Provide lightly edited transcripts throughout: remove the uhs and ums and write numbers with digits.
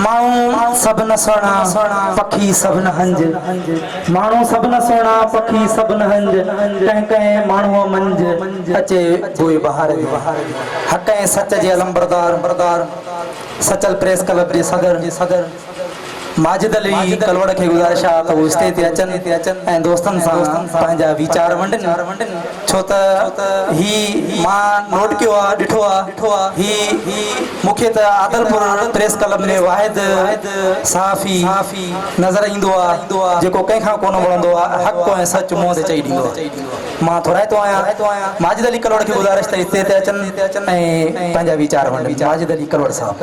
माण्हू सब न सोना पखी सब न हंज माण्हू सब न सोना पखी सब न हंज कंहिं कंहिं माण्हूअ मंझ अचे बोए बहार हक ऐं सच जे अलंबरदार सचल प्रेस क्लब जे सदर माजिद अली कलवड़ के गुज़ारिश आहे त उहो स्टेज ते अचनि ऐं दोस्तनि सां पंहिंजा वीचार वंडनि छो त ही मां नोट कयो आहे ॾिठो आहे ही मूंखे त आदलपुर प्रेस क्लब में वाहिद सहाफ़ी नज़र ईंदो आहे जेको कंहिंखां कोन वणंदो आहे हक़ ऐं सच मुंहं ते चई ॾींदो आहे। मां थोराइतो आहियां माजिद अली कलवड़ खे गुज़ारिश त स्टेज ते अचनि ऐं पंहिंजा वीचार वंडनि। माजिद अली कलवड़ साहब।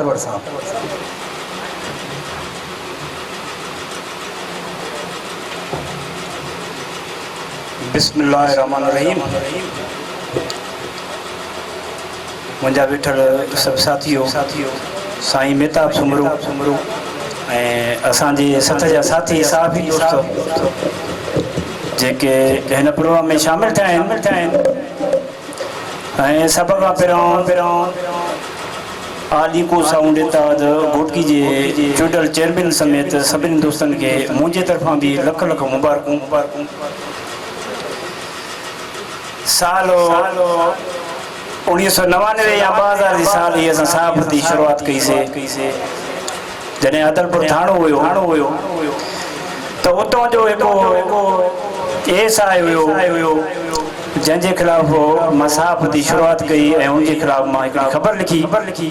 बिस्मिल्लाहिर्रहमानिर्रहीम। मुंहिंजा वेठल सभु साथियो साईं मेहताब सुमरू ऐं असांजे सथ जा साथी साहबी दोस्त जेके हिन प्रोग्राम में शामिल थिया आहिनि ऐं सभ खां पहिरियों आलीको साउंड इताद घोटकी जे चूंडियल चेयरमैन समेत सभिनी दोस्तनि खे मुंहिंजे तरफ़ां बि लख लख मुबारकूं। साल 1999 या 2000 जी साल ही असां सहाफ़त जी शुरूआत कईसीं जॾहिं आदलपुर थाणो हुयो त उतां जो हिकु केस आयो हुयो जंहिंजे ख़िलाफ़ मां सहाफ़त जी शुरूआत कई ऐं उनजे ख़िलाफ़ मां हिकिड़ी ख़बर लिखी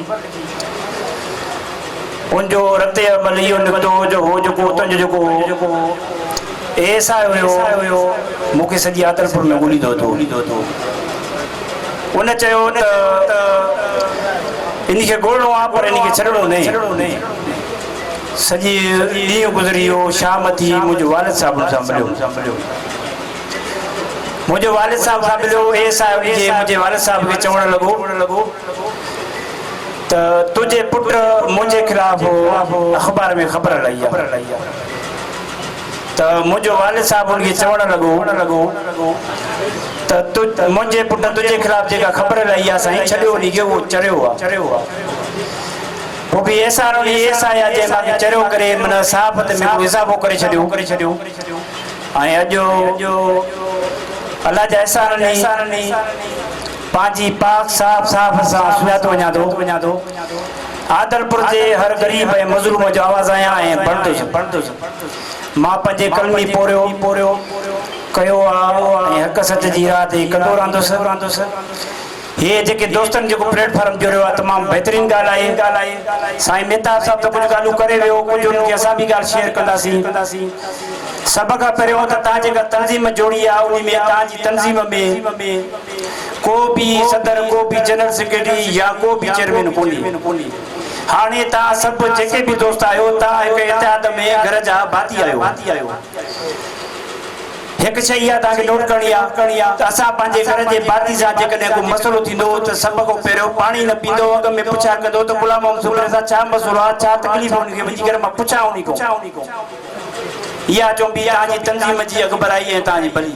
उनजो रते अमल इहो निकितो हो जेको उतां जो जेको एस आयो मूंखे सॼी आदलपुर में ॻोल्हींदो तो उन चयो त इनखे ॻोल्हणो आहे पर इनखे छॾिणो न सॼी ॾींहुं गुज़री वियो शाम थी मुंहिंजो वालिद साहिब सां मिलियो मुंहिंजो वालिद साहिब सां मिलियो एस आयो मुंहिंजे वालिद साहिब खे चवणु लॻो त तुंहिंजे पुट मुंहिंजे ख़िलाफ़ अख़बार में ख़बर हलाई आहे त मुंहिंजो वालिद साहिब उनखे चवणु लॻो त मुंहिंजे पुट तुंहिंजे ख़िलाफ़ जेका ख़बर हलाई आहे साईं छॾियो उनखे उहो चरियो आहे पोइ बि ऐसा आया जंहिं मां चरियो करे माना सहाफ़त में को इज़ाफ़ो करे छॾियो ऐं अॼु अलाह जा एहसान पंहिंजी पाक साफ़ सां सुञातो वञा थो आदलपुर जे हर ग़रीब ऐं मज़लूम जो आवाज़ आहियां ऐं पढ़ंदुसि मां पंहिंजे कलमी पोरियो कयो आहे ऐं हक़ सच जी राह ते कंदो रहंदुसि। हे जेके दोस्तनि जेको प्लेटफॉर्म जोड़ियो आहे तमामु बहितरीनु ॻाल्हि आहे। साईं मेहताब साहिब त कुझु ॻाल्हियूं करे वियो कुझु उनखे असां बि ॻाल्हि शेयर कंदासीं। सभ खां पहिरियों त तव्हां जेका तंज़ीम जोड़ी आहे उन में तव्हांजी तंज़ीम में को बि सदर को बि जनरल सेक्रेटरी या को बि चेयरमैन कोन्हे। हाणे तव्हां सभु जेके बि दोस्त आहियो तव्हां हिकु इतिहाद में घर जा भाती आहियो। हिकु शइ आहे तव्हांखे नोट करणी आहे त असां पंहिंजे घर जे भाती सां जेकॾहिं को मसइलो थींदो त सभ खां पहिरियों पाणी न पींदो अॻ में पुछा कंदो त गुलाम मोहम्मद सां छा मसइलो आहे छा तकलीफ़ हुनखे वञी करे मां पुछां उन खां इहा चऊं बि तव्हांजी तंज़ीम जी अॻुभराई ऐं तव्हांजी भली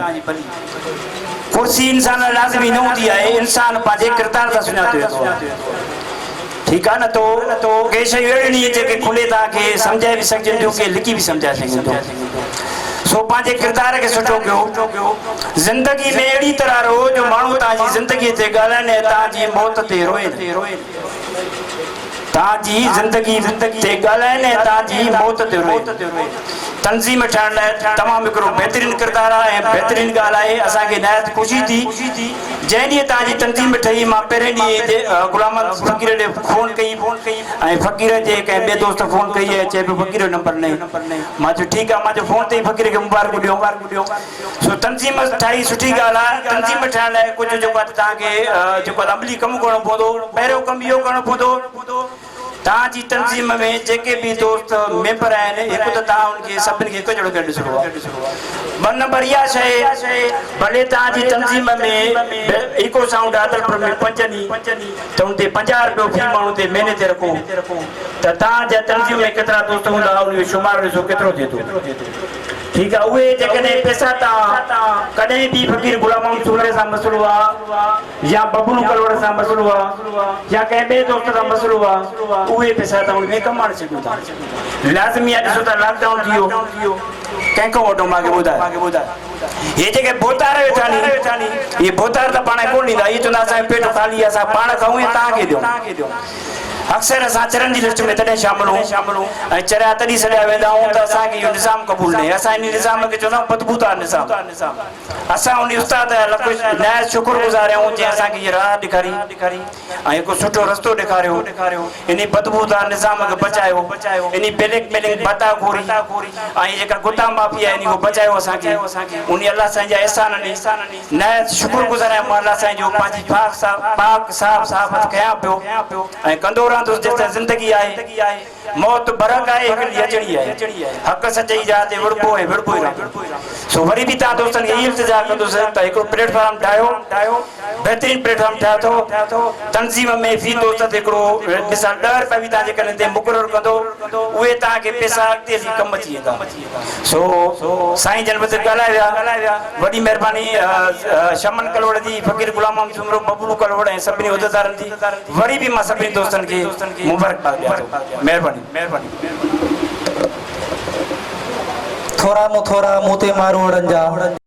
कुर्सी इंसान लाज़मी न हूंदी आहे इंसान पंहिंजे किरदार सां सुञातो वेंदो आहे। ठीकु आहे न तो के शयूं अहिड़ियूं जेके खुले तव्हांखे सम्झाए बि सघजनि थियूं के लिखी बि सम्झाए सघनि थियूं सो पंहिंजे किरदार खे सुठो कयो ज़िंदगी में अहिड़ी तरह रहो जो माण्हू तव्हांजी ज़िंदगीअ ते ॻाल्हाइनि ऐं तव्हांजी मौत ते रोइनि तव्हांजी ज़िंदगी ते ॻाल्हाइनि ऐं तव्हांजी मौत ते रोइनि। तंज़ीम ठहण लाइ तमामु हिकिड़ो बहितरीनु किरदारु आहे ऐं बहितरीनु ॻाल्हि आहे। असांखे निहायत ख़ुशी थी जंहिं ॾींहुं तव्हांजी तंज़ीम ठही मां पहिरें ॾींहुं गुलाम फ़क़ीर ॾे फ़ोन कई ऐं फ़क़ीर जे कंहिं ॿिए दोस्त फ़ोन कई ऐं चए पियो फ़क़ीर जो नंबर न मां चयो ठीकु आहे मां चयो फ़ोन ते ई फ़क़ीर खे मुबारकूं ॾियो सो तंज़ीम ठाही सुठी ॻाल्हि आहे। तंज़ीम ठहण लाइ कुझु जेको आहे तव्हांखे जेको आहे अमली कमु करणो पवंदो। पहिरियों कमु इहो करणो पवंदो तव्हांजी तंज़ीम में जेके बि दोस्त मेंबर आहिनि हिकु त तव्हां उनखे सभिनी खे हिकु जहिड़ो करे ॾिसणो आहे। ॿ नंबर इहा शइ भले तव्हांजी तंज़ीम में इको साउंड आदलपुर में 5 ॾींहं त उन ते 50 रुपयो फी माण्हू ते महीने ते रखो त तव्हांजा तंज़ीम में केतिरा दोस्त हूंदा उनजो शुमार ॾिसो केतिरो थिए थो। ठीक है उहे जकने पैसा ता कदे भी फकीर गुलाम मोहम्मद सूबरे सा मसलो या बबलू कलोड़ सा मसलो या कहीं बे दोस्त सा मसलो उहे पैसा ता उनमें कमाण सको था लाजमी है तो लॉकडाउन थियो कंको वटो मागे बुधा ये जगह बोतार वेठानी ये बोतार ता पाणे कोन लींदा ये तो ना सा पेट खाली असा पाण खाऊं या ता के दियो अक्सर असां चरन जी लिस्ट में तॾहिं शामिल ऐं चरिया तॾहिं सॾिया वेंदा आहियूं त असांखे इहो निज़ाम क़बूल न असां इन निज़ाम खे चवंदा आहियूं बदबूदार निज़ाम असां उन उस्ताद नया शुक्रगुज़ार आहियूं जंहिं असांखे इहा राह ॾेखारी ऐं हिकु सुठो रस्तो ॾेखारियो इन बदबूदार निज़ाम खे बचायो इन ब्लैक बाटाखोरी ऐं जेका गुटा माफ़िया आहिनि इहो बचायो असांखे उन अलाह साईं जा एहसान नया शुक्रगुज़ार आहियूं मां अलाह साईं जो पंहिंजी पाक साफ़ कयां पियो ऐं कंदो रहंदुसि जेसिताईं ज़िंदगी आहे मौत बरक आहे हिकिड़ी अचणी आहे हक़ सचाई जा ते विड़बो ऐं विड़बो ई रहंदो सो वरी बि तव्हां दोस्तनि खे इहो इल्तिजा कंदुसि त हिकिड़ो प्लेटफॉर्म ठाहियो बहितरीन प्लेटफॉर्म ठाहियो थो तंज़ीम में फी दोस्त ते हिकिड़ो मिसाल 10 रुपया बि तव्हां जेकॾहिं ते मुक़ररु कंदो उहे तव्हांखे पैसा अॻिते जी कमु अची वेंदा सो साईं जन बदिर ॻाल्हाए विया वॾी महिरबानी शमन कलोड़ जी फकीर गुलाम मोहम्मद सूबरो बबलू कलोड़ ऐं सभिनी उहिदेदारनि जी वरी बि मां सभिनी दोस्तनि खे मुबारकबाद ॾियां थो महिरबानी थोरा मुंह ते मारो अड़नि जा